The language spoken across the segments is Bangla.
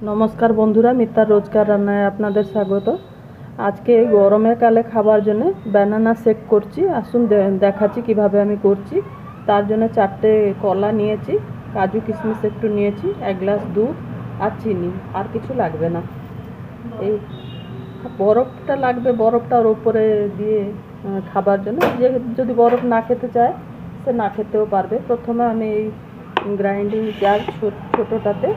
নমস্কার বন্ধুরা, মিতার রোজকার রান্নায় আপনাদের স্বাগত। আজকে এই গরমের কালে খাবার জন্য ব্যানানা শেক করছি। আসুন দেখাচ্ছি কিভাবে আমি করছি। তার জন্য 4টে কলা নিয়েছি, কাজু কিশমিশ একটু নিয়েছি, 1 গ্লাস দুধ আর চিনি, আর কিছু লাগবে না। এই বরফটা লাগবে, বরফটার ওপরে দিয়ে খাবার জন্য। যে যদি বরফ না খেতে চায় সে না খেতেও পারবে। প্রথমে আমি এই গ্রাইন্ডিং জার ছোটোটাতে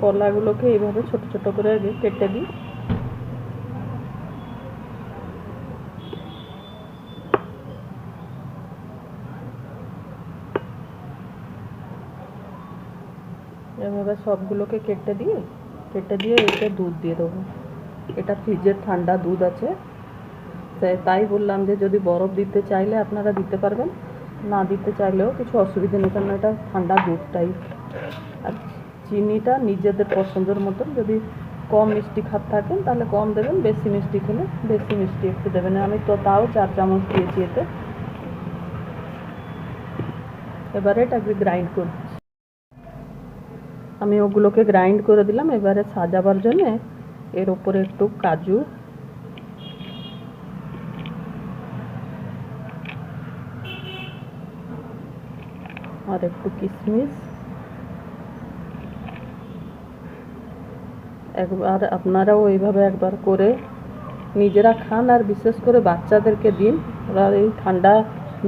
কলাগুলোকে এইভাবে ছোট ছোট করে কেটে দিই। এভাবে সবগুলোকে কেটে দিয়ে এতে দুধ দিয়ে দেবো। এটা ফ্রিজের ঠান্ডা দুধ আছে, তাই বললাম যে যদি বরফ দিতে চাইলে আপনারা দিতে পারবেন, না দিতে চাইলেও কিছু অসুবিধা নেই, কারণ এটা ঠান্ডা দুধটাই। আর চিনিটা নিজেদের পছন্দের মতন, যদি কম মিষ্টি খাত থাকেন তাহলে কম দেবেন, বেশি মিষ্টি খেলে বেশি মিষ্টি একটু দেবেন। আমি তো তাও 4 চামচ দিয়েছি এতে। এবারে এটাকে গ্রাইন্ড করে আমি ওগুলোকে গ্রাইন্ড করে দিলাম। এবারে সাজাবার জন্য এর উপরে একটু কাজু আর একটু কিশমিশ, একবার আপনারাও এইভাবে একবার করে নিজেরা খান, আর বিশেষ করে বাচ্চাদেরকে দিন। ওরা এই ঠান্ডা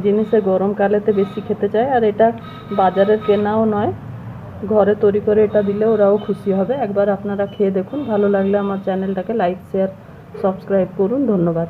জিনিসে গরমকালেতে বেশি খেতে চায়, আর এটা বাজারের কেনাও নয়, ঘরে তৈরি করে এটা দিলে ওরাও খুশি হবে। একবার আপনারা খেয়ে দেখুন, ভালো লাগলে আমার চ্যানেলটাকে লাইক, শেয়ার, সাবস্ক্রাইব করুন। ধন্যবাদ।